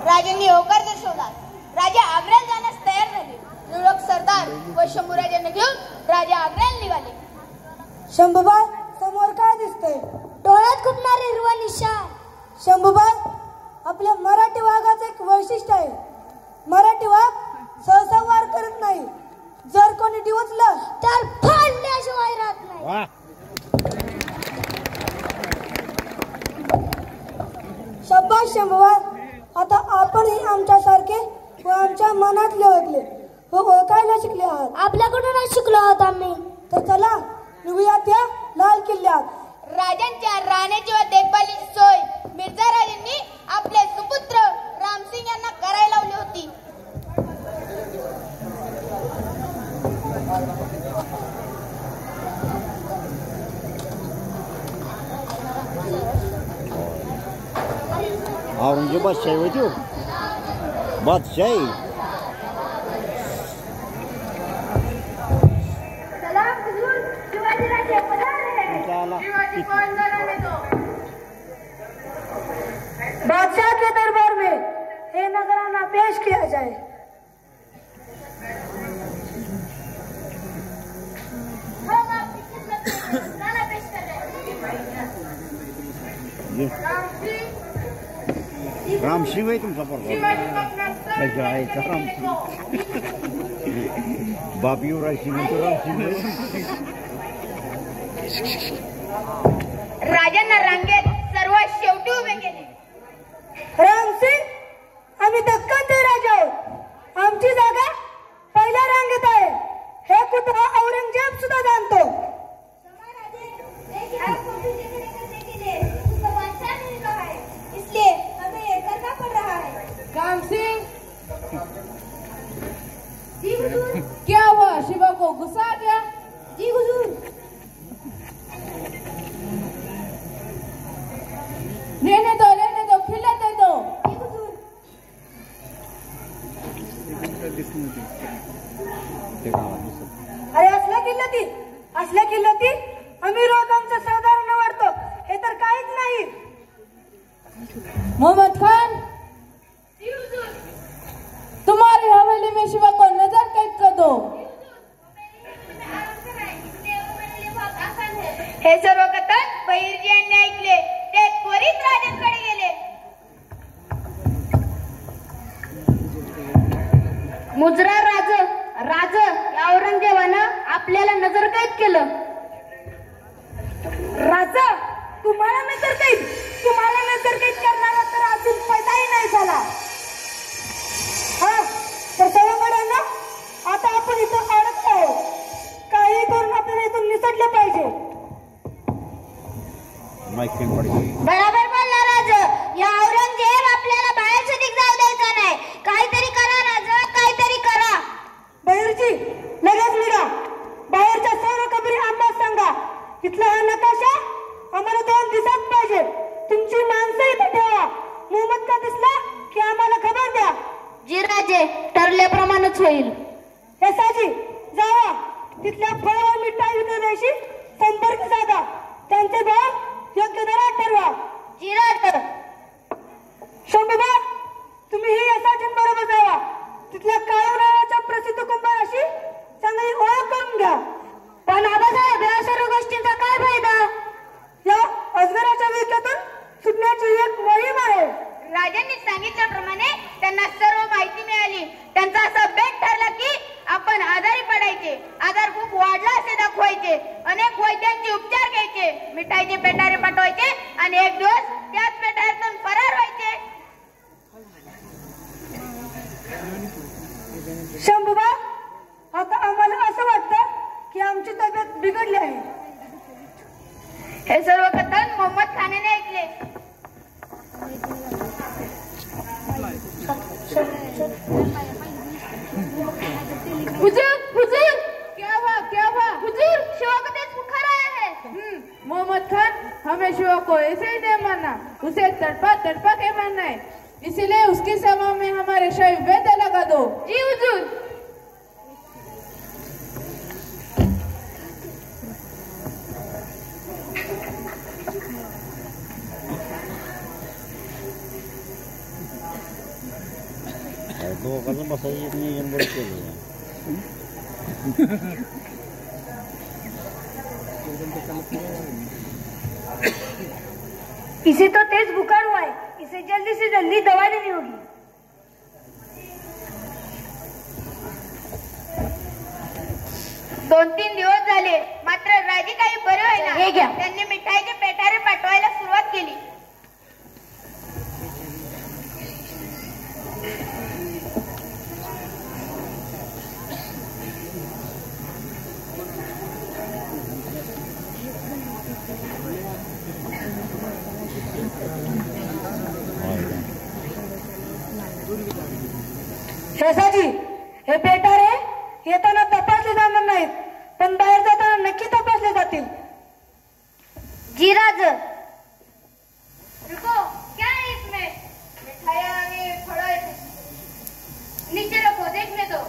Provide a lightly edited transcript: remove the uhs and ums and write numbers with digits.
राजांनी होकार दर्शवला. राजे आग्र्याला जाण्यास तयार झाले. निवडक सरदार व शंभूराजांना घेऊन राजा आग्र्याला निघाले. शंभूबाई, समोर काय दिसतंय? डोळ्यात खुपणारे हिरवा निशाण. शंभूबाई, आपल्या मराठी वाघाचं एक वैशिष्ट्य आहे. मराठी वाघ सहसा वार करत नाही. जर कोणी डिवचलं तर फाडल्याशिवाय राहत नाही. शाबास शंभूबाई, आता आपणही आमच्यासारखे व आमच्या मनातले ओळखले व ओळखायला शिकले आहात. आपल्याकडून शिकलो आहोत आम्ही. तर चला निघूया त्या लाल किल्ल्यात. राजांच्या राहण्याची व देखभालीची सोय मिर्झा राजांनी आपले सुपुत्र रामसिंग यांना करायला लावली होती. औरंगजेब बादशाही होती. बादशाही बादशाह के दरबार में ये नजराना पेश किया जाए. रामसिंग आहे तुमचा पोरगा. बाप युवराज सिंग रामसिंग. राजांना रांगेत सर्वात शेवटी उभे केले. रामसिंग, आम्ही दक्कनचे राजा आहोत. आमची जागा पहिल्या रांगेत आहे. हे कुत्रा औरंगजेब सुद्धा जाणतो. रामसिंग, क्या हुआ? शिवा को गुस्सा आ गया? जी हुजूर. रहने दो, खिलाने दो. जी हुजूर. अरे असल्या किल्ल्याती आम्ही रोज आमच्या सरदारांना वाढतो. हे तर काहीच नाही. मोहम्मद खान, तुम्हारी हवेली में शिवा को नजर कैद कर दो. हे सर्व कथन बहिर्जी यांनी ऐकले. ते त्वरित राजांकडे गेले. मुजरा राज औरंगजेबानं आपल्याला नजर कैद केलं. राजा, तुम्हाला नजर कैद करणारा तर अजून पैदाही नाही झाला. हा, तर सवंगड्यांना आता आपण इथं अडकलो आहोत. काही करून आपल्याला इथून निसटले पाहिजे. बरोबर बोलला राज. या औरंगजेब आपल्याला बाहेर सुद्धा जाऊ द्यायचा नाही. काहीतरी करा राज, काहीतरी करा. बहिर्जी, लगेच निघा. बाहेरच्या सर्व खबरी आम्हाला सांगा. इथला हा नकाशा आम्हाला 2 दिवसात पाहिजे. तुमची माणसं इथे ठेवा. मोहम्मद का दिसला की आम्हाला खबर द्या. जी राजे, ठरल्याप्रमाणेच होईल. यसाजी, जावा तिथल्या फळ व मिठाई विक्रेत्याशी संपर्क साधा. त्यांचे भाव योग्य दरात ठरवा. जी राज. शंभूबा, तुम्ही ही यसाजींबरोबर जावा. तिथल्या काळू नावाच्या प्रसिद्ध कुंभाराशी चांगली ओळख करून घ्या. पण आबासाहेब, या सर्व गोष्टींचा काय फायदा? या अजगराच्या विळख्यातून सुटण्याची एक मोहीम आहे. राजांनी सांगितल्याप्रमाणे त्यांना सर्व माहिती मिळाली. त्यांचा असा बेत ठरला की आपण आजारी पडायचे. आजार खूप वाढला असे दाखवायचे. अनेक वैद्यांचे उपचार घ्यायचे. मिठाईचे पेटारे पाठवायचे आणि एक दिवस त्याच पेटाऱ्यातून फरार व्हायचे. शंभूबा, आता आम्हाला असं वाटतं की आमची तब्येत बिघडली आहे. हे सर्व कथन मोहम्मद खानाने ऐकले. हुजूर, क्या हुआ? हुजूर, शिवा को तेज बुखार आया है. मोहम्मद खान, हमें शिवा को ऐसे ही नहीं मारना. उसे तड़पा के मारना है. इसीलिए उसकी सेवा में हमारे शाही वैद्य लगा दो. जी हुजूर. दोघांना बसायचं नियोजन बरं केलं. इसे तो तेज बुखार हुआ है, इसे जल्दी से जल्दी दवा लेनी होगी. 2-3 दिवस झाले मात्र राजी काही बरे होईना. हे घ्या. त्यांनी मिठाईचे पेठारे पाठवायला सुरुवात केली. शेषाजी, हे पेटारे येताना तपासले जाणार नाहीत, पण बाहेर जाताना नक्की तपासले जातील. जी राज. रुको, क्या है इसमें? मिठाइयाँ और फल नीचे रखो, देखने दो.